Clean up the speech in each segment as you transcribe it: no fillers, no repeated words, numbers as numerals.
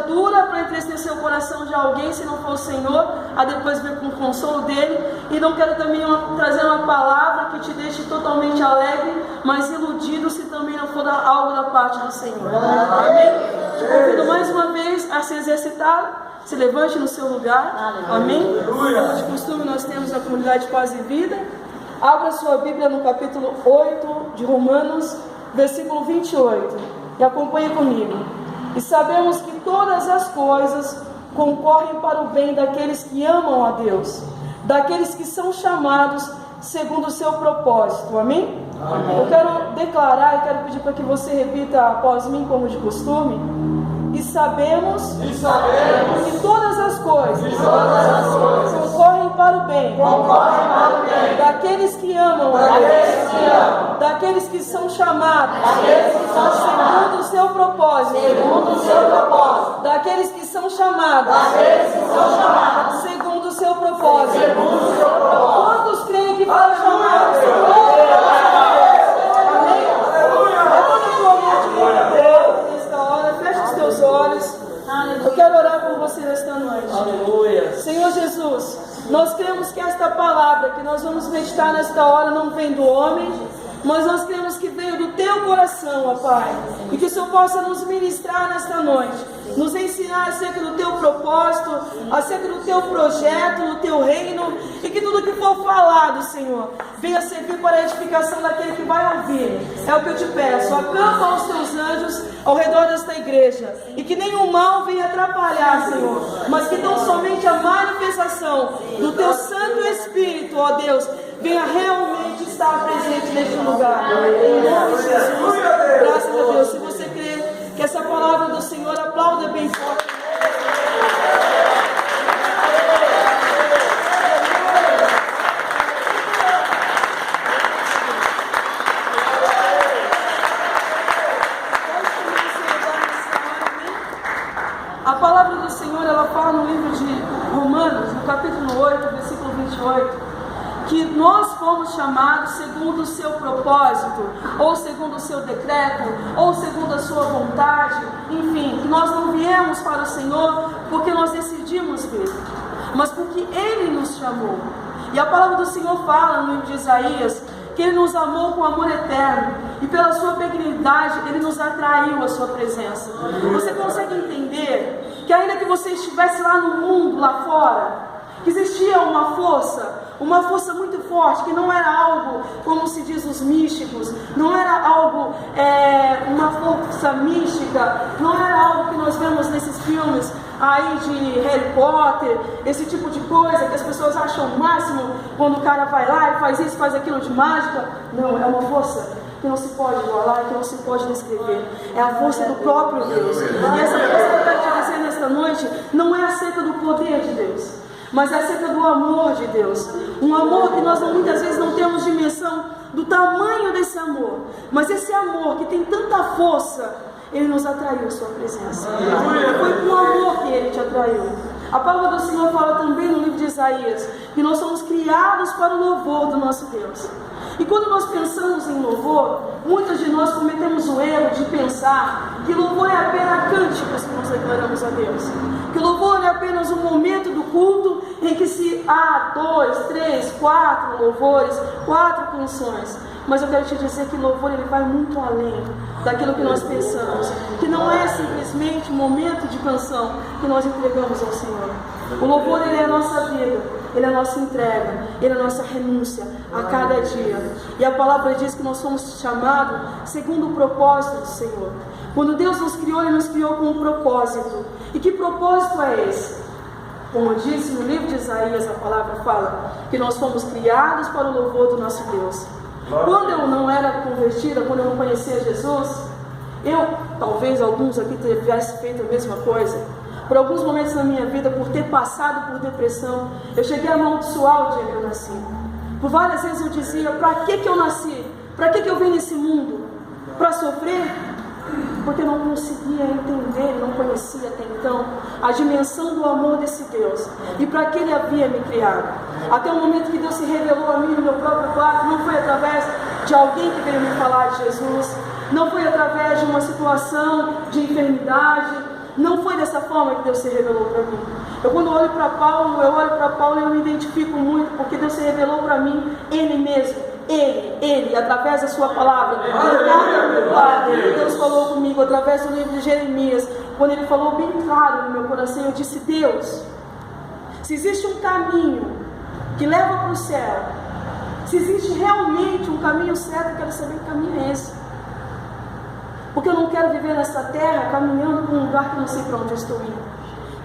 dura para entristecer o coração de alguém, se não for o Senhor, a depois vir com o consolo dele. E não quero também trazer uma palavra que te deixe totalmente alegre, mas iludido, se também não for algo da parte do Senhor. Amém? Te convido mais uma vez a se exercitar. Se levante no seu lugar. Amém? Como de costume, nós temos a comunidade Paz e Vida. Abra sua Bíblia no capítulo 8 de Romanos, versículo 28. E acompanhe comigo. E sabemos que todas as coisas concorrem para o bem daqueles que amam a Deus, daqueles que são chamados segundo o seu propósito. Amém? Amém. Eu quero declarar e quero pedir para que você repita após mim, como de costume. E sabemos que todas as coisas concorrem para o bem, daqueles que amam a Deus, daqueles que são chamados segundo o seu propósito, daqueles que são chamados segundo o seu propósito. Quantos creem que foram chamados segundo o seu propósito? Olhos. Eu quero orar por você nesta noite. Aleluia. Senhor Jesus, nós cremos que esta palavra que nós vamos meditar nesta hora não vem do homem, mas nós cremos que veio do teu coração, ó Pai, e que o Senhor possa nos ministrar nesta noite, nos ensinar acerca do teu propósito, acerca do teu projeto, do teu reino, e que tudo que for falado, Senhor, venha servir para a edificação daquele que vai ouvir. É o que eu te peço. Acampa os teus anjos ao redor desta igreja, e que nenhum mal venha atrapalhar, Senhor, mas que tão somente a manifestação do teu Santo Espírito, ó Deus, venha realmente estar presente neste lugar. Em nome de Jesus, graças a Deus. Se você crê que essa palavra do Senhor, aplauda bem forte. A palavra do Senhor, ela fala no livro de Romanos, no capítulo 8, versículo 28, que nós fomos chamados segundo o seu propósito, ou segundo o seu decreto, ou segundo a sua vontade, enfim, que nós não viemos para o Senhor porque nós decidimos vir, mas porque Ele nos chamou. E a palavra do Senhor fala no livro de Isaías, que Ele nos amou com amor eterno, e pela sua benignidade Ele nos atraiu à sua presença. Você consegue entender que ainda que você estivesse lá no mundo, lá fora, que existia uma força muito forte, que não era algo, como se diz os místicos, não era algo, uma força mística, não era algo que nós vemos nesses filmes aí de Harry Potter, esse tipo de coisa que as pessoas acham o máximo quando o cara vai lá e faz isso, faz aquilo de mágica. Não, é uma força que não se pode igualar, que não se pode descrever. É a força do próprio Deus. E essa força que eu quero te dizer nesta noite não é acerca do poder de Deus, mas é acerca do amor de Deus. Um amor que nós muitas vezes não temos dimensão do tamanho desse amor, mas esse amor que tem tanta força, Ele nos atraiu à sua presença. Foi com amor que Ele te atraiu. A palavra do Senhor fala também no livro de Isaías que nós somos criados para o louvor do nosso Deus. E quando nós pensamos em louvor, muitos de nós cometemos o erro de pensar que louvor é apenas cânticos que nós declaramos a Deus, que louvor é apenas um momento do culto em que se há 2, 3, 4 louvores, 4 canções. Mas eu quero te dizer que louvor ele vai muito além daquilo que nós pensamos, que não é simplesmente um momento de canção que nós entregamos ao Senhor. O louvor ele é a nossa vida, ele é a nossa entrega, ele é a nossa renúncia a cada dia. E a palavra diz que nós somos chamados segundo o propósito do Senhor. Quando Deus nos criou, Ele nos criou com um propósito. E que propósito é esse? Como eu disse no livro de Isaías, a palavra fala que nós fomos criados para o louvor do nosso Deus. Quando eu não era convertida, quando eu não conhecia Jesus, talvez alguns aqui tivessem feito a mesma coisa. Por alguns momentos na minha vida, por ter passado por depressão, eu cheguei a amaldiçoar o dia que eu nasci. Por várias vezes eu dizia, para que eu nasci? Para que eu vim nesse mundo? Para sofrer? Porque eu não conseguia entender, não conhecia até então a dimensão do amor desse Deus e para que Ele havia me criado. Até o momento que Deus se revelou a mim no meu próprio quarto, não foi através de alguém que veio me falar de Jesus, não foi através de uma situação de enfermidade, não foi dessa forma que Deus se revelou para mim. Quando olho para Paulo, e eu me identifico muito, porque Deus se revelou para mim, Ele mesmo, Ele, através da sua palavra. Deus falou comigo através do livro de Jeremias, quando Ele falou bem claro no meu coração, eu disse: Deus, se existe um caminho que leva para o céu, se existe realmente um caminho certo, eu quero saber que caminho é esse. Porque eu não quero viver nessa terra caminhando para um lugar que eu não sei para onde eu estou indo.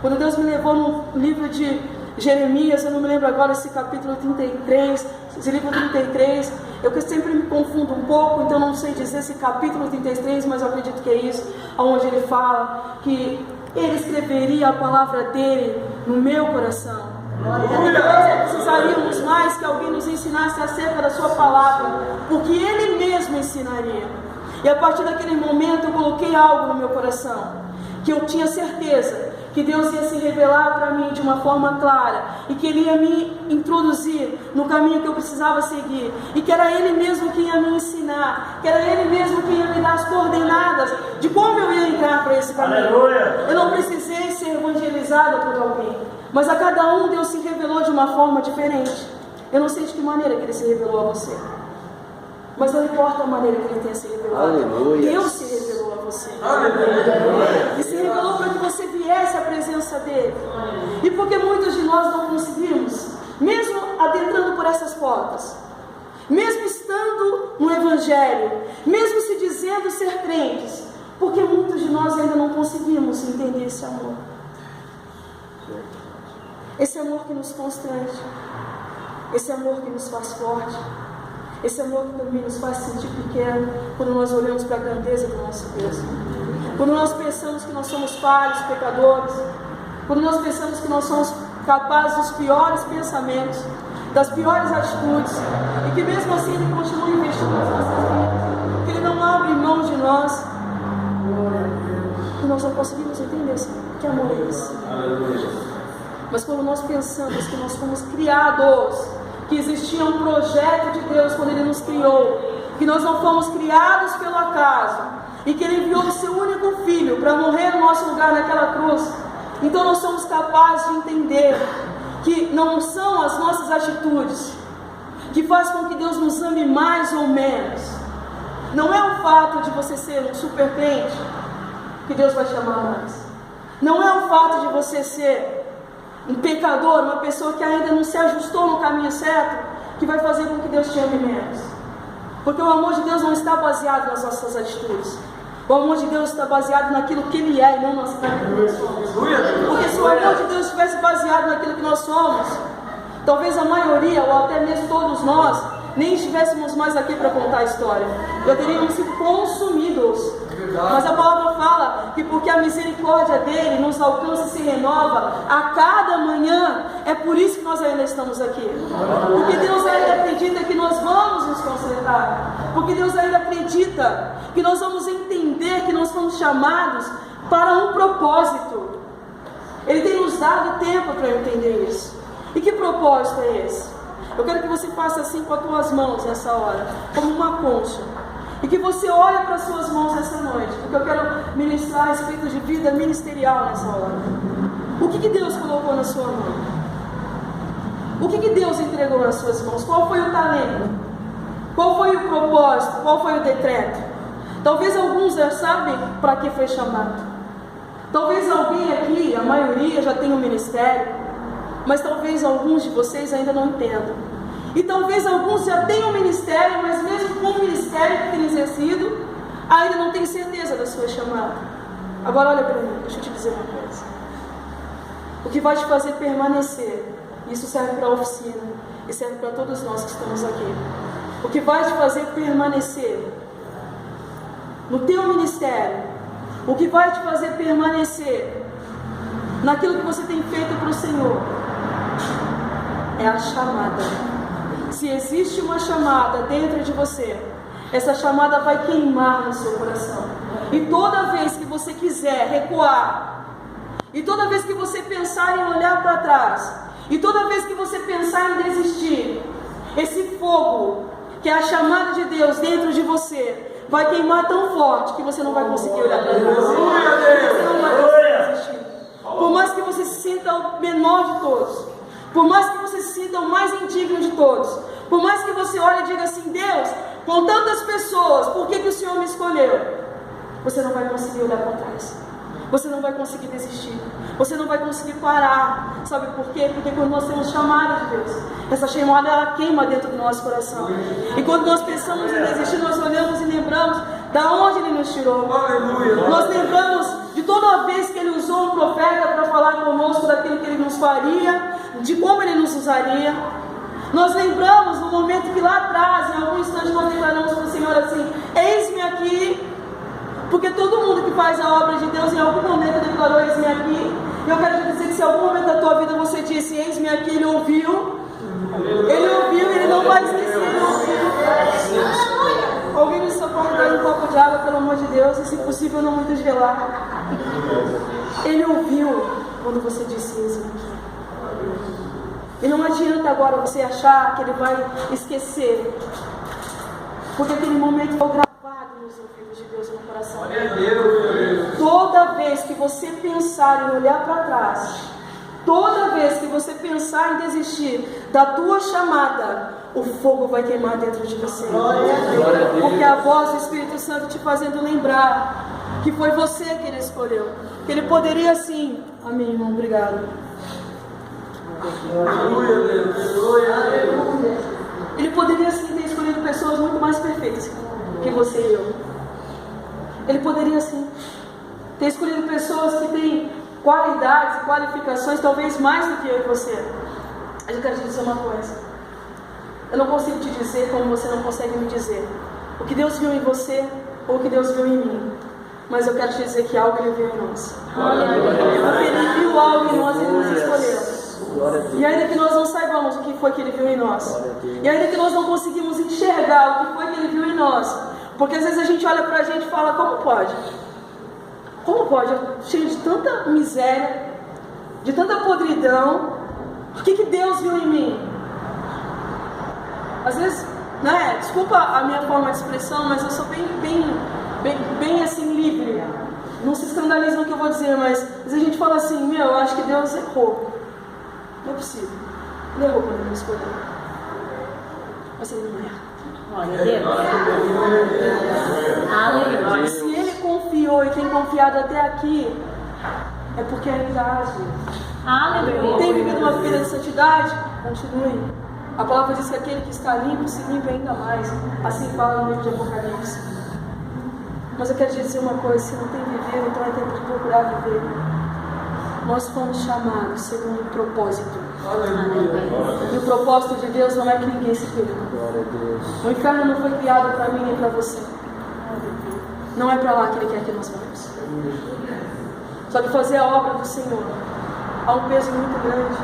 Quando Deus me levou no livro de Jeremias, eu não me lembro agora esse capítulo 33, esse livro 33, eu sempre me confundo um pouco, então não sei dizer esse capítulo 33, mas eu acredito que é isso, onde ele fala que Ele escreveria a palavra dele no meu coração. Nós não precisaríamos mais que alguém nos ensinasse acerca da sua palavra, porque Ele mesmo ensinaria. E a partir daquele momento eu coloquei algo no meu coração, que eu tinha certeza que Deus ia se revelar para mim de uma forma clara, e que Ele ia me introduzir no caminho que eu precisava seguir, e que era Ele mesmo quem ia me ensinar, que era Ele mesmo quem ia me dar as coordenadas de como eu ia entrar para esse caminho. Aleluia. Eu não precisei ser evangelizada por alguém, mas a cada um Deus se revelou de uma forma diferente. Eu não sei de que maneira que Ele se revelou a você, mas não importa a maneira que Ele tenha se revelado. Aleluia. Deus se revelou a você. Aleluia. E se revelou para que você viesse à presença dEle. E porque muitos de nós não conseguimos, mesmo adentrando por essas portas, mesmo estando no Evangelho, mesmo se dizendo ser crentes, porque muitos de nós ainda não conseguimos entender esse amor. Esse amor que nos constrange, esse amor que nos faz forte, esse amor que também nos faz sentir pequeno quando nós olhamos para a grandeza do nosso Deus. Quando nós pensamos que nós somos falhos, pecadores, quando nós pensamos que nós somos capazes dos piores pensamentos, das piores atitudes, e que mesmo assim Ele continua investindo nas nossas vidas, que Ele não abre mão de nós, e nós não conseguimos entender que amor é esse. Mas quando nós pensamos que nós fomos criados, que existia um projeto de Deus quando Ele nos criou, que nós não fomos criados pelo acaso, e que Ele enviou o seu único Filho para morrer no nosso lugar naquela cruz, então nós somos capazes de entender que não são as nossas atitudes que faz com que Deus nos ame mais ou menos. Não é o fato de você ser um super crente que Deus vai te amar mais. Não é o fato de você ser um pecador, uma pessoa que ainda não se ajustou no caminho certo, que vai fazer com que Deus te ame menos. Porque o amor de Deus não está baseado nas nossas atitudes. O amor de Deus está baseado naquilo que Ele é e não naquilo que nós somos. Porque se o amor de Deus estivesse baseado naquilo que nós somos, talvez a maioria, ou até mesmo todos nós, nem estivéssemos mais aqui para contar a história. Já teríamos sido consumidos. Mas a palavra fala que porque a misericórdia dele nos alcança e se renova a cada manhã, é por isso que nós ainda estamos aqui. Porque Deus ainda acredita que nós vamos nos consertar. Porque Deus ainda acredita que nós vamos entender que nós fomos chamados para um propósito. Ele tem nos dado tempo para entender isso. E que propósito é esse? Eu quero que você faça assim com as tuas mãos nessa hora, como uma concha. E que você olhe para as suas mãos nessa noite, porque eu quero ministrar a respeito de vida ministerial nessa hora. O que Deus colocou na sua mão? O que Deus entregou nas suas mãos? Qual foi o talento? Qual foi o propósito? Qual foi o decreto? Talvez alguns já sabem para que foi chamado. Talvez alguém aqui, a maioria, já tenha um ministério, mas talvez alguns de vocês ainda não entendam. E talvez alguns já tenham um ministério, mas mesmo com o ministério que tem exercido, ainda não tem certeza da sua chamada. Agora olha para mim, deixa eu te dizer uma coisa. O que vai te fazer permanecer, isso serve para a oficina, e serve para todos nós que estamos aqui. O que vai te fazer permanecer no teu ministério, o que vai te fazer permanecer naquilo que você tem feito para o Senhor, é a chamada. Se existe uma chamada dentro de você, essa chamada vai queimar no seu coração. E toda vez que você quiser recuar, e toda vez que você pensar em olhar para trás, e toda vez que você pensar em desistir, esse fogo, que é a chamada de Deus dentro de você, vai queimar tão forte que você não vai conseguir olhar para trás. Você não vai conseguir todos, por mais que você se sinta o mais indigno de todos, por mais que você olhe e diga assim: Deus, com tantas pessoas, por que o Senhor me escolheu? Você não vai conseguir olhar para trás. Você não vai conseguir desistir. Você não vai conseguir parar. Sabe por quê? Porque quando nós temos chamada de Deus, essa chamada ela queima dentro do nosso coração. E quando nós pensamos em desistir, nós olhamos e lembramos da onde Ele nos tirou. Aleluia. Nós lembramos de toda a vez que Ele usou um profeta para falar conosco daquilo que Ele nos faria, de como Ele nos usaria. Nós lembramos no momento que lá atrás, em algum instante, nós declaramos para o Senhor assim: eis-me aqui. Porque todo mundo que faz a obra de Deus em algum momento declarou: eis-me aqui. E eu quero te dizer que se em algum momento da tua vida você disse: eis-me aqui, Ele ouviu. Ele ouviu e Ele não vai esquecer. Ele ouviu. Alguém me socorre, dar um copo de água, pelo amor de Deus, e se possível não muito gelado. Ele ouviu quando você disse: eis-me aqui. E não adianta agora você achar que Ele vai esquecer. Porque aquele momento foi gravado nos ouvidos de Deus e no coração. Toda vez que você pensar em olhar para trás, toda vez que você pensar em desistir da tua chamada, o fogo vai queimar dentro de você. Porque a voz do Espírito Santo te fazendo lembrar que foi você que Ele escolheu. Que Ele poderia sim. Amém, irmão, obrigado. Ele poderia sim ter escolhido pessoas muito mais perfeitas que você e eu. Ele poderia sim ter escolhido pessoas que têm qualidades e qualificações talvez mais do que eu e você. Mas eu quero te dizer uma coisa: eu não consigo te dizer como você não consegue me dizer o que Deus viu em você ou o que Deus viu em mim. Mas eu quero te dizer que algo Ele viu em nós. Porque Ele viu algo em nós e Ele nos escolheu. E ainda que nós não saibamos o que foi que Ele viu em nós, e ainda que nós não conseguimos enxergar o que foi que Ele viu em nós, porque às vezes a gente olha pra gente e fala: como pode? Como pode? Eu cheio de tanta miséria, de tanta podridão, o que Deus viu em mim? Às vezes, né, desculpa a minha forma de expressão, mas eu sou bem assim, livre. Não se escandalize no que eu vou dizer, mas às vezes a gente fala assim: meu, eu acho que Deus errou. Não é possível. Ele errou quando Ele me escolheu. Mas Ele não erra. Aleluia. Se Ele confiou e tem confiado até aqui, é porque ainda age. Aleluia. Tem vivido uma vida de santidade? Continue. A palavra diz que aquele que está limpo se limpa ainda mais. Assim fala no livro de Apocalipse. Mas eu quero te dizer uma coisa: se não tem vivido, então é tempo de procurar viver. Nós fomos chamados segundo o propósito. E o propósito de Deus não é que ninguém se perca. O inferno não foi criado para mim nem para você. Não é para lá que Ele quer que nós vamos. Só que fazer a obra do Senhor há um peso muito grande.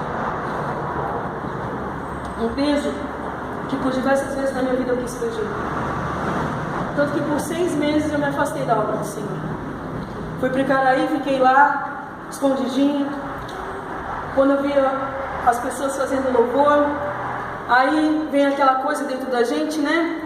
Um peso que por diversas vezes na minha vida eu quis fugir. Tanto que por 6 meses eu me afastei da obra do Senhor. Fui para Icaraí, fiquei lá escondidinho. Quando eu via as pessoas fazendo louvor, aí vem aquela coisa dentro da gente, né?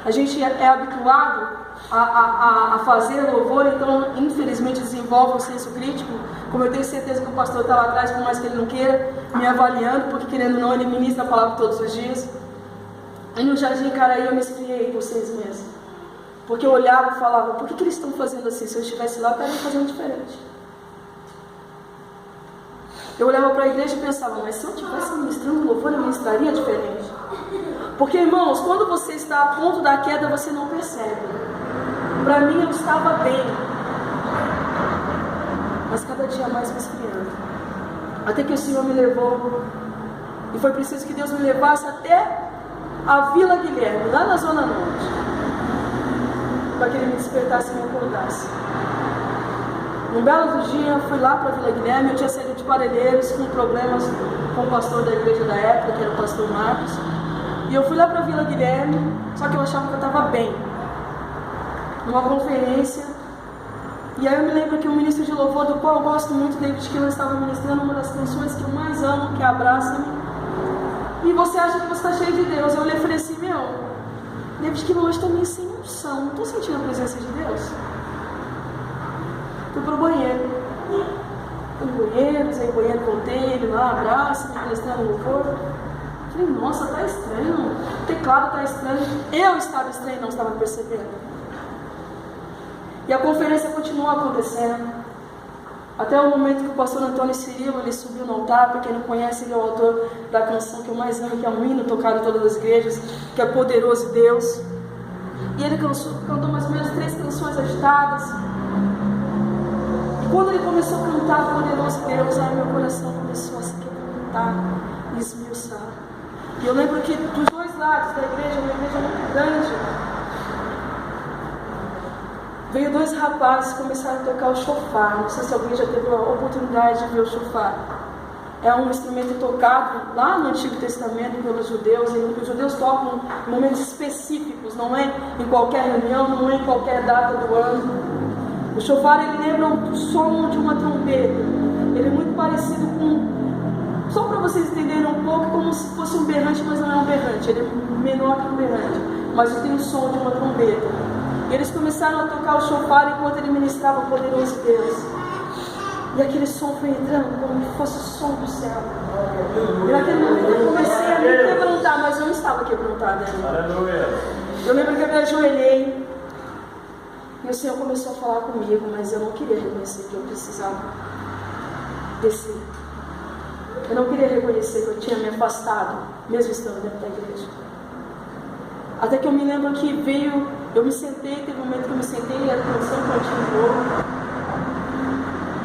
A gente é habituado a fazer louvor, então infelizmente desenvolve um senso crítico. Como eu tenho certeza que o pastor está lá atrás, por mais que ele não queira, me avaliando, porque querendo ou não, ele ministra a palavra todos os dias. Aí no Jardim Icaraí eu me esfriei por 6 meses, porque eu olhava e falava: por que eles estão fazendo assim? Se eu estivesse lá, eu estaria fazendo diferente. Eu olhava para a igreja e pensava: mas se eu estivesse ministrando louvor, eu ministraria diferente. Porque, irmãos, quando você está a ponto da queda, você não percebe. Para mim, eu estava bem, mas cada dia mais me esfriando. Até que o Senhor me levou, e foi preciso que Deus me levasse até a Vila Guilherme, lá na Zona Norte, para que Ele me despertasse e me acordasse. Um belo dia eu fui lá para a Vila Guilherme. Eu tinha saído de Parelheiros com problemas com o pastor da igreja da época, que era o pastor Marcos. E eu fui lá para a Vila Guilherme, só que eu achava que eu estava bem, numa conferência. E aí eu me lembro que um ministro de louvor, do qual eu gosto muito, David Keelan, estava ministrando uma das canções que eu mais amo, que é Abraça-me. E você acha que você está cheio de Deus. Eu olhei e falei assim: meu, David Keelan, hoje estou meio sem unção, não estou sentindo a presença de Deus. Fui pro banheiro. usei o banheiro, voltei, ele lá, abraço, ministrando louvor. Falei, nossa, tá estranho, o teclado tá estranho. Eu estava estranho, não estava percebendo. E a conferência continuou acontecendo. Até o momento que o pastor Antônio Cirilo, ele subiu no altar. Para quem não conhece, ele é o autor da canção que eu mais amo, que é um hino tocado em todas as igrejas, que é Poderoso Deus. E ele cantou mais ou menos 3 canções agitadas. E quando ele começou a cantar Poderoso Deus, aí meu coração começou a se quebrantar e esmiuçar. E eu lembro que dos 2 lados da igreja, uma igreja muito grande, veio 2 rapazes que começaram a tocar o shofar. Não sei se alguém já teve a oportunidade de ver o shofar. É um instrumento tocado lá no Antigo Testamento pelos judeus. E os judeus tocam em momentos específicos, não é em qualquer reunião, não é em qualquer data do ano. O shofar, ele lembra o som de uma trombeta. Ele é muito parecido com, só para vocês entenderem um pouco, como se fosse um berrante, mas não é um berrante. Ele é menor que um berrante, mas tem o som de uma trombeta. E eles começaram a tocar o shofar enquanto ele ministrava o Poderoso Deus. E aquele som foi entrando como se fosse o som do céu. E naquele momento eu comecei a me quebrantar, mas eu não estava quebrantada ainda. Eu lembro que eu me ajoelhei e o Senhor começou a falar comigo, mas eu não queria reconhecer que eu precisava descer. Eu não queria reconhecer que eu tinha me afastado, mesmo estando dentro da igreja. Até que eu me lembro que veio, eu me sentei, teve um momento que eu me sentei e a canção continuou.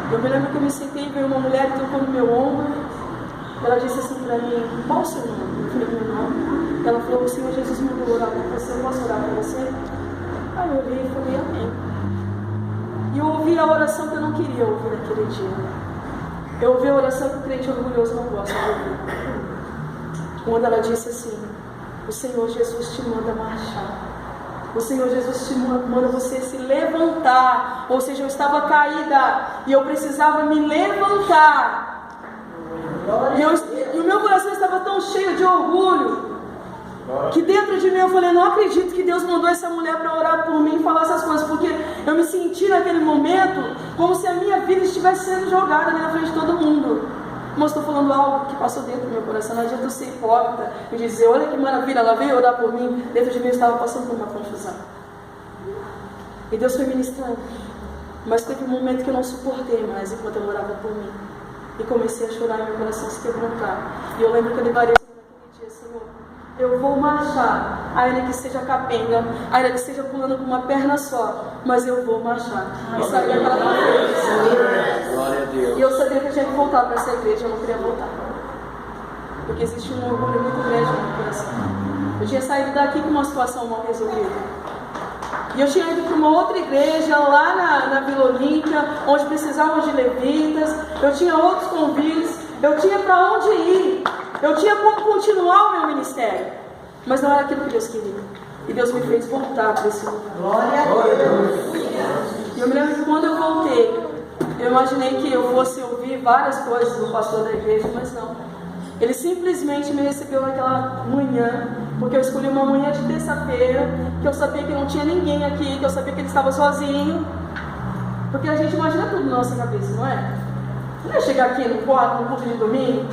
Eu me lembro que eu me sentei e veio uma mulher que tocou no meu ombro. Ela disse assim para mim, qual o seu nome? Eu falei, meu nome. Ela falou, o Senhor Jesus mandou orar por você, eu posso orar por você? Aí eu olhei e falei, amém. E eu ouvi a oração que eu não queria ouvir naquele dia. Eu ouvi a oração que o crente orgulhoso não gosta de ouvir. Quando ela disse assim, o Senhor Jesus te manda marchar. O Senhor Jesus te manda você se levantar. Ou seja, eu estava caída e eu precisava me levantar. E o meu coração estava tão cheio de orgulho que dentro de mim eu falei, não acredito que Deus mandou essa mulher para orar por mim e falar essas coisas, porque eu me senti naquele momento como se a minha vida estivesse sendo jogada ali na frente de todo mundo. Mas estou falando algo que passou dentro do meu coração. Não adianta eu ser hipócrita e dizer, olha que maravilha, ela veio orar por mim. Dentro de mim eu estava passando por uma confusão. E Deus foi ministrando. Mas teve um momento que eu não suportei mais enquanto eu orava por mim. E comecei a chorar e meu coração se quebrantar. E eu lembro que eu levarei naquele dia, Senhor, eu vou marchar, ainda que seja capenga, ainda que seja pulando com uma perna só, mas eu vou marchar. E saí daquela conferência. E eu sabia que eu tinha que voltar para essa igreja, eu não queria voltar. Porque existe um orgulho muito grande no meu coração. Eu tinha saído daqui com uma situação mal resolvida. E eu tinha ido para uma outra igreja lá na Vila Olímpia, onde precisavam de levitas. Eu tinha outros convites, eu tinha para onde ir. Eu tinha como continuar o meu ministério, mas não era aquilo que Deus queria. E Deus me fez voltar para esse lugar. Glória a Deus. E eu me lembro que quando eu voltei, eu imaginei que eu fosse ouvir várias coisas do pastor da igreja, mas não. Ele simplesmente me recebeu naquela manhã, porque eu escolhi uma manhã de terça-feira, que eu sabia que não tinha ninguém aqui, que eu sabia que ele estava sozinho. Porque a gente imagina tudo na nossa cabeça, não é? Não é chegar aqui no culto de domingo,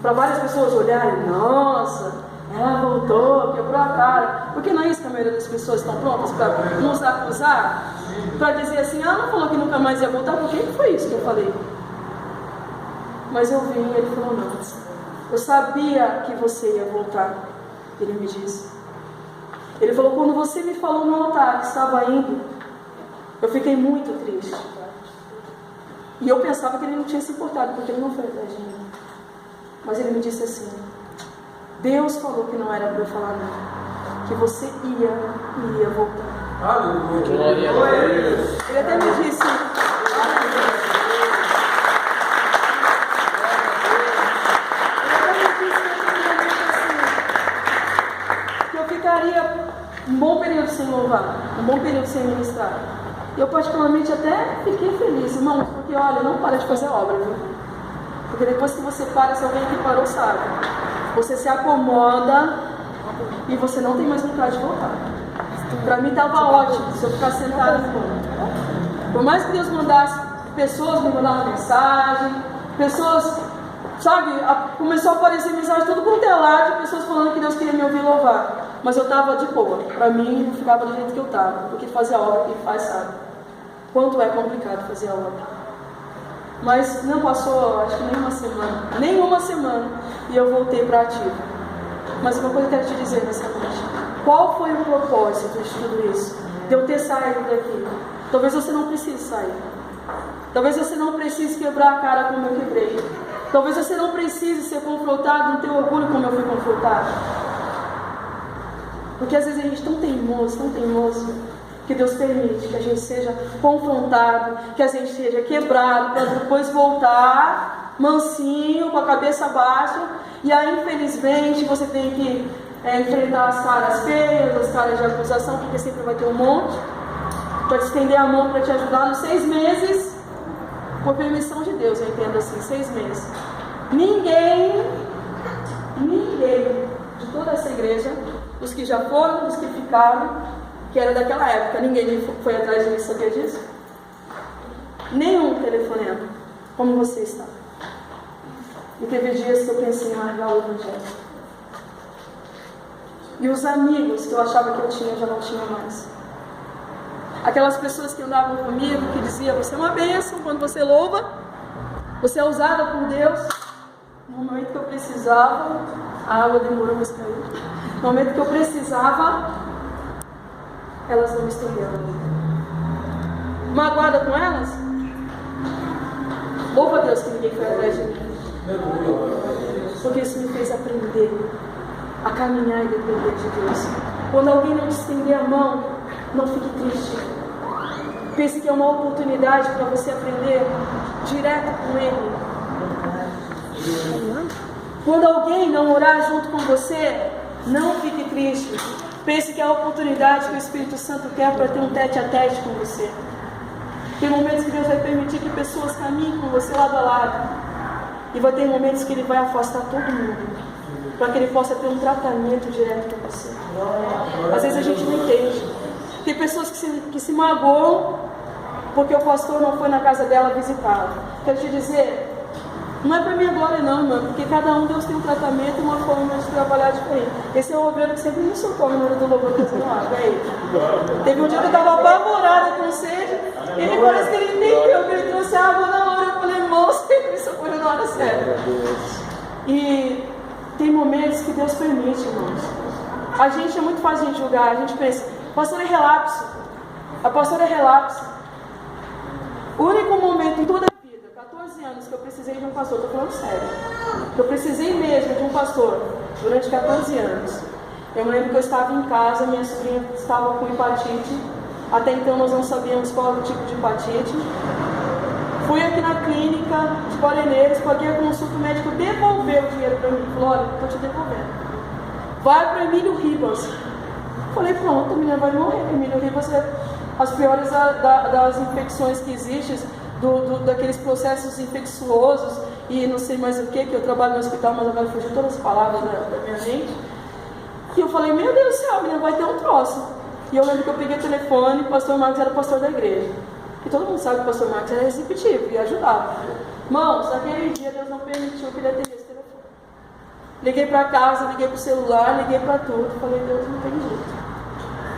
para várias pessoas olharem, nossa, ela voltou, quebrou a cara. Porque não é isso que a maioria das pessoas estão prontas para nos acusar? Para dizer assim, ela não falou que nunca mais ia voltar, por que foi isso que eu falei? Mas eu vim e ele falou, não, eu sabia que você ia voltar. Ele me disse. Ele falou, quando você me falou no altar que estava indo, eu fiquei muito triste. E eu pensava que ele não tinha se importado, porque ele não foi atrás de mim. Mas ele me disse assim, Deus falou que não era para eu falar nada, que você iria voltar. Aleluia. Ele até me disse, que eu ficaria um bom período sem louvar, um bom período sem ministrar. E eu particularmente até fiquei feliz, irmãos, porque olha, não para de fazer obra, viu? Porque depois que você para, se alguém que parou sabe, você se acomoda e você não tem mais vontade de voltar. Para mim estava ótimo se eu ficar sentado no banco. Por mais que Deus mandasse pessoas me mandar uma mensagem, Pessoas, sabe, começou a aparecer mensagem tudo quanto é lado, de pessoas falando que Deus queria me ouvir louvar. Mas eu estava de boa. Para mim, eu ficava do jeito que eu estava. Porque fazer a obra que ele faz, sabe? Quanto é complicado fazer a obra. Mas não passou, acho que nenhuma semana, e eu voltei para ativo. Mas uma coisa que eu quero te dizer nessa noite: qual foi o propósito de tudo isso? De eu ter saído daqui? Talvez você não precise sair. Talvez você não precise quebrar a cara como eu quebrei. Talvez você não precise ser confrontado no teu orgulho como eu fui confrontado. Porque às vezes a gente é tão teimoso, que Deus permite que a gente seja confrontado, que a gente seja quebrado, para depois voltar mansinho, com a cabeça baixa, e aí infelizmente você tem que enfrentar as caras feias, as caras de acusação, porque sempre vai ter um monte, para te estender a mão, para te ajudar nos 6 meses, por permissão de Deus, eu entendo assim, 6 meses. Ninguém de toda essa igreja, os que já foram, os que ficaram, que era daquela época, ninguém foi atrás de mim, sabia disso? Nenhum telefonema, como você está. E teve dias que eu pensei em largar o evangelho. E os amigos que eu achava que eu tinha, já não tinha mais. Aquelas pessoas que andavam comigo, que diziam: você é uma bênção quando você louva, você é usada por Deus. No momento que eu precisava, a água demorou, mas caiu. No momento que eu precisava, elas não me estenderam. Magoada com elas? Louva a Deus que ninguém foi atrás de mim. Porque isso me fez aprender a caminhar e depender de Deus. Quando alguém não te estender a mão, não fique triste. Pense que é uma oportunidade para você aprender direto com Ele. Quando alguém não orar junto com você, não fique triste. Pense que é a oportunidade que o Espírito Santo quer para ter um tete-a-tete com você. Tem momentos que Deus vai permitir que pessoas caminhem com você lado a lado. E vai ter momentos que Ele vai afastar todo mundo, para que Ele possa ter um tratamento direto com você. Às vezes a gente não entende. Tem pessoas que se magoam porque o pastor não foi na casa dela visitá-la. Quero te dizer, não é para minha glória não, irmão, porque cada um Deus tem um tratamento e uma forma de trabalhar diferente. Esse é o obreiro que sempre me soltou na hora do louvor, dizendo: é ele. Teve um dia que eu estava apavorada com sede, e ele parece que ele entendeu que ele trouxe água na hora. Eu falei: moço, ele me socorreu na hora certa. E tem momentos que Deus permite, irmãos. A gente é muito fácil de julgar. A gente pensa: pastor é relapso. A pastora é relapso. O único momento em toda a vida, 14 anos, que eu precisei de um pastor, estou falando sério, que eu precisei mesmo de um pastor durante 14 anos. Eu me lembro que eu estava em casa, minha sobrinha estava com hepatite. Até então nós não sabíamos qual era o tipo de hepatite. Fui aqui na clínica de Paraneiros, paguei a consulta, o médico devolveu o dinheiro para mim. Falou: olha, estou te devolvendo. Vai para Emílio Ribas. Falei: pronto, a menina vai morrer. Emílio Ribas é as piores das infecções que existem, daqueles processos infecciosos e não sei mais o que eu trabalho no hospital, mas agora fugiu todas as palavras da minha mente. E eu falei: meu Deus do céu, a menina vai ter um troço. E eu lembro que eu peguei o telefone, o pastor Marcos era o pastor da igreja. E todo mundo sabe que o pastor Marcos era receptivo e ajudava. Irmãos, naquele dia Deus não permitiu que ele atendesse o telefone. Liguei para casa, liguei para o celular, liguei para tudo. Falei: Deus, não tem jeito.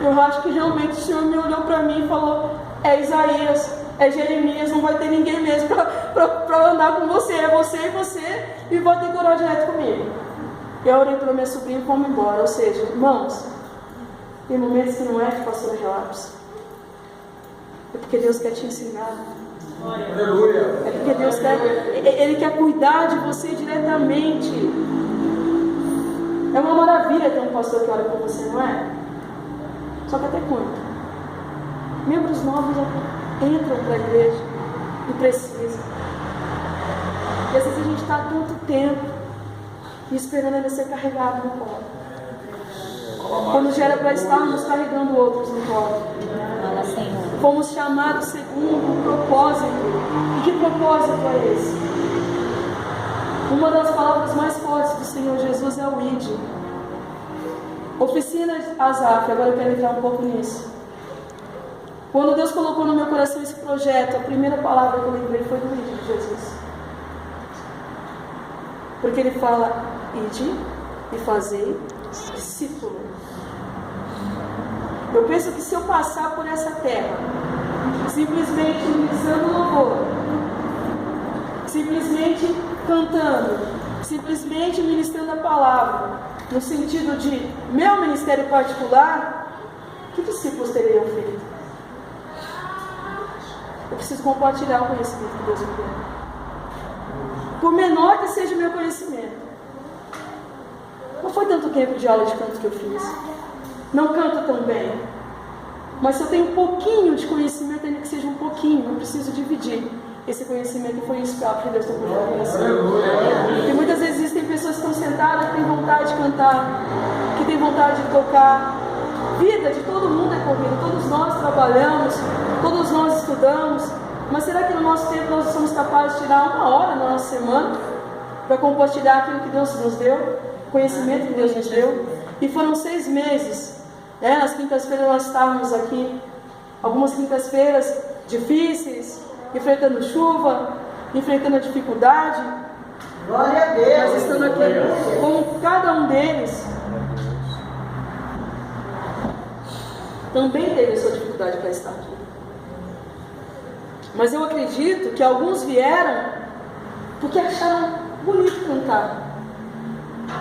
Eu acho que realmente o Senhor me olhou para mim e falou: é Isaías, é Jeremias, não vai ter ninguém mesmo para andar com você, é você e você, e vai ter que orar direto comigo. Eu orei pela minha sobrinha e fomos embora. Ou seja, irmãos, tem momentos que não é de pastor relapso. É porque Deus quer te ensinar. É porque Deus quer, Ele quer cuidar de você diretamente. É uma maravilha ter um pastor que ora por você, não é? Só que até quando? Membros novos entram para a igreja e precisam. E às vezes a gente está há tanto tempo esperando ele ser carregado no colo. Quando já era para estarmos carregando outros no colo. Fomos chamados segundo um propósito. E que propósito é esse? Uma das palavras mais fortes do Senhor Jesus é o ID. Oficina Asaf, agora eu quero entrar um pouco nisso. Quando Deus colocou no meu coração esse projeto, a primeira palavra que eu lembrei foi do ID de Jesus. Porque ele fala, ide e fazei discípulo. Eu penso que se eu passar por essa terra, simplesmente ministrando louvor, simplesmente cantando, simplesmente ministrando a palavra, no sentido de meu ministério particular, que discípulos teriam feito? Eu preciso compartilhar o conhecimento que Deus me deu. Por menor que seja o meu conhecimento. Não foi tanto tempo de aula de canto que eu fiz. Não canto tão bem. Mas se eu tenho um pouquinho de conhecimento, ainda que seja um pouquinho, eu preciso dividir esse conhecimento e foi inspirado que Deus está colocando no coração. Porque muitas vezes existem pessoas que estão sentadas, que têm vontade de cantar, que têm vontade de tocar. Vida de todo mundo é corrida, todos nós trabalhamos, todos nós estudamos, mas será que no nosso tempo nós somos capazes de tirar uma hora na nossa semana para compartilhar aquilo que Deus nos deu, o conhecimento que Deus nos deu? E foram 6 meses, né? Nas quintas-feiras nós estávamos aqui, algumas quintas-feiras difíceis, enfrentando chuva, enfrentando a dificuldade. Glória a Deus. Mas estando aqui com cada um deles, também teve a sua dificuldade para estar aqui. Mas eu acredito que alguns vieram porque acharam bonito cantar.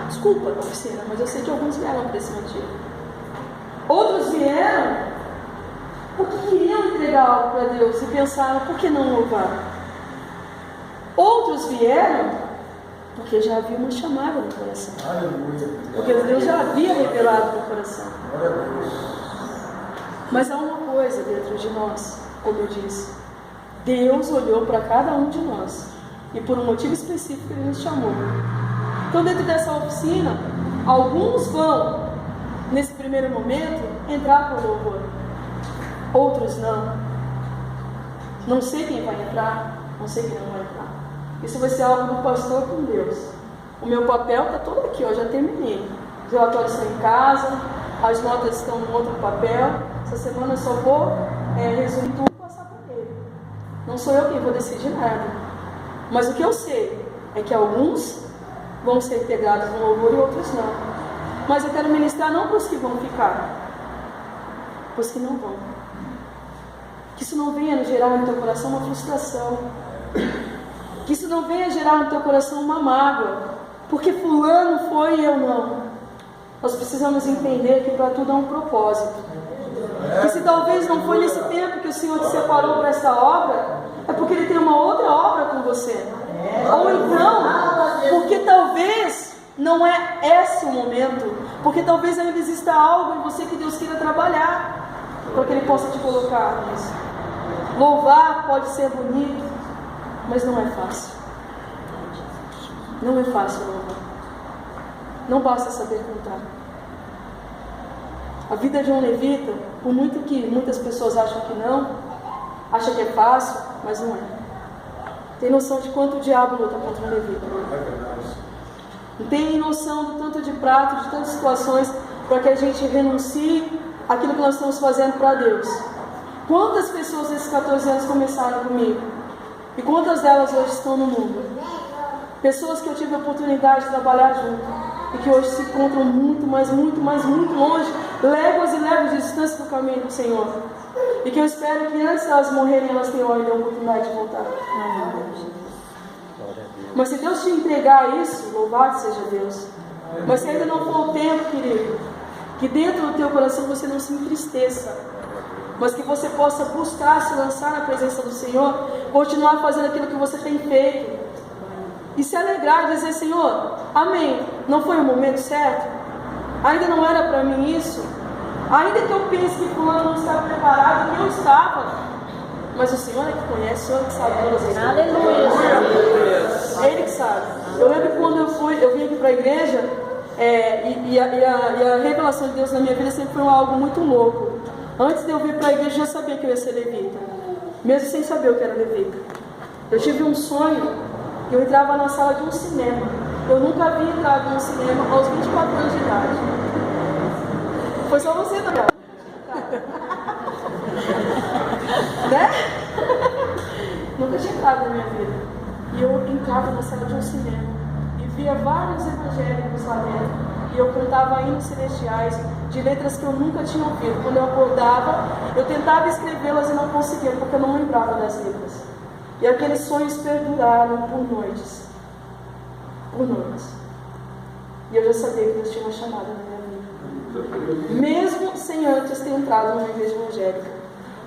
Desculpa, oficina, mas eu sei que alguns vieram por esse motivo. Outros vieram porque queriam entregar algo para Deus e pensaram, por que não louvar? Outros vieram porque já havia uma chamada no coração. Porque Deus já havia revelado no coração. Mas há uma coisa dentro de nós, como eu disse, Deus olhou para cada um de nós e por um motivo específico Ele nos chamou. Então dentro dessa oficina, alguns vão, nesse primeiro momento, entrar para o louvor, outros não. Não sei quem vai entrar, não sei quem não vai entrar. Isso vai ser algo do pastor com Deus. O meu papel está todo aqui, ó, já terminei. Os relatórios estão em casa, as notas estão no outro papel. Essa semana eu só vou resumir tudo e passar para ele. Não sou eu quem vou decidir nada. Mas o que eu sei é que alguns vão ser integrados no louvor e outros não. Mas eu quero ministrar não para os que vão ficar, para os que não vão. Que isso não venha gerar no teu coração uma frustração. Que isso não venha gerar no teu coração uma mágoa. Porque fulano foi e eu não. Nós precisamos entender que para tudo há um propósito. Que se talvez não foi nesse tempo que o Senhor te separou para essa obra, é porque Ele tem uma outra obra com você. Ou então, porque talvez não é esse o momento, porque talvez ainda exista algo em você que Deus queira trabalhar, para que Ele possa te colocar nisso. Louvar pode ser bonito, mas não é fácil. Não é fácil louvar. Não basta saber cantar. A vida de um levita, por muito que muitas pessoas acham que não, acham que é fácil, mas não é. Tem noção de quanto o diabo luta contra um levita? Não tem noção do tanto de prato, de tantas situações para que a gente renuncie àquilo que nós estamos fazendo para Deus. Quantas pessoas nesses 14 anos começaram comigo? E quantas delas hoje estão no mundo? Pessoas que eu tive a oportunidade de trabalhar junto e que hoje se encontram muito longe, léguas e léguas de distância do caminho do Senhor. E que eu espero que antes de elas morrerem, elas tenham ainda a oportunidade de voltar. Mas se Deus te entregar isso, louvado seja Deus. Mas se ainda não for o tempo, querido, que dentro do teu coração você não se entristeça, mas que você possa buscar se lançar na presença do Senhor, continuar fazendo aquilo que você tem feito, e se alegrar e dizer, Senhor, amém, não foi o momento certo? Ainda não era para mim isso? Ainda que eu pense que fulano não está preparado, que eu estava, mas o Senhor é que conhece, o Senhor é que sabe todas as coisas. Aleluia! É Ele que sabe. Eu lembro quando eu vim aqui para a igreja, e a revelação de Deus na minha vida sempre foi algo muito louco. Antes de eu vir para a igreja, eu já sabia que eu ia ser levita, mesmo sem saber o que era levita. Eu tive um sonho. Eu entrava na sala de um cinema. Eu nunca havia entrado num cinema aos 24 anos de idade. Foi só você também. Né? Nunca tinha entrado na minha vida. E eu entrava na sala de um cinema e via vários evangélicos lá dentro. E eu cantava hinos celestiais de letras que eu nunca tinha ouvido. Quando eu acordava, eu tentava escrevê-las e não conseguia, porque eu não lembrava das letras. E aqueles sonhos perduraram por noites. Por noites. E eu já sabia que Deus tinha uma chamada na minha vida. Mesmo sem antes ter entrado numa igreja evangélica.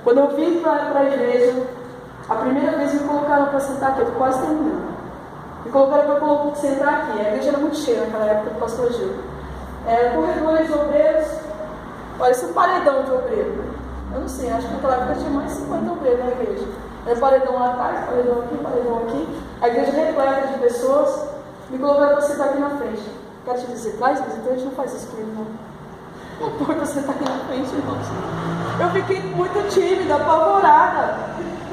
Quando eu vim para a igreja, a primeira vez me colocaram para sentar aqui, eu estou quase terminando. Me colocaram para sentar aqui. A igreja era muito cheia naquela época do pastor Gil. Corredores de obreiros, parecia um paredão de obreiro. Eu não sei, acho que naquela época tinha mais de 50 obreiros na igreja. Era paredão lá atrás, paredão aqui. A igreja repleta de pessoas. Me colocaram para sentar aqui na frente. Quero te dizer, traz visitante, não faz isso comigo, não. Não pode sentar aqui na frente, não. Eu fiquei muito tímida, apavorada.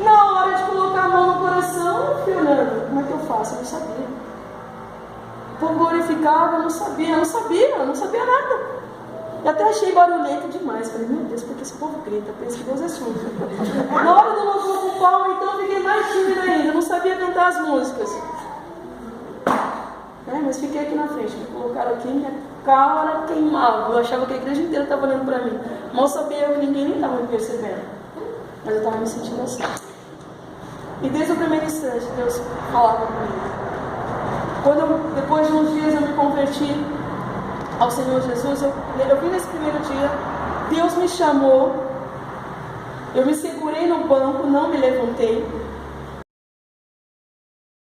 Na hora de colocar a mão no coração, Fernando, como é que eu faço? Eu não sabia. O povo glorificava, eu não sabia nada. E até achei barulhento demais. Falei, meu Deus, porque esse povo grita, pensa que Deus é surdo. Na hora do louvor com palma, então, eu fiquei mais tímida ainda, eu não sabia cantar as músicas. Mas fiquei aqui na frente, me colocaram aqui, minha cara queimava. Eu achava que a igreja inteira estava olhando para mim. Mal sabia eu que ninguém nem estava me percebendo. Mas eu estava me sentindo assim. E desde o primeiro instante, Deus falava comigo. Depois de uns dias eu me converti ao Senhor Jesus, eu vi nesse primeiro dia, Deus me chamou, eu me segurei no banco, não me levantei.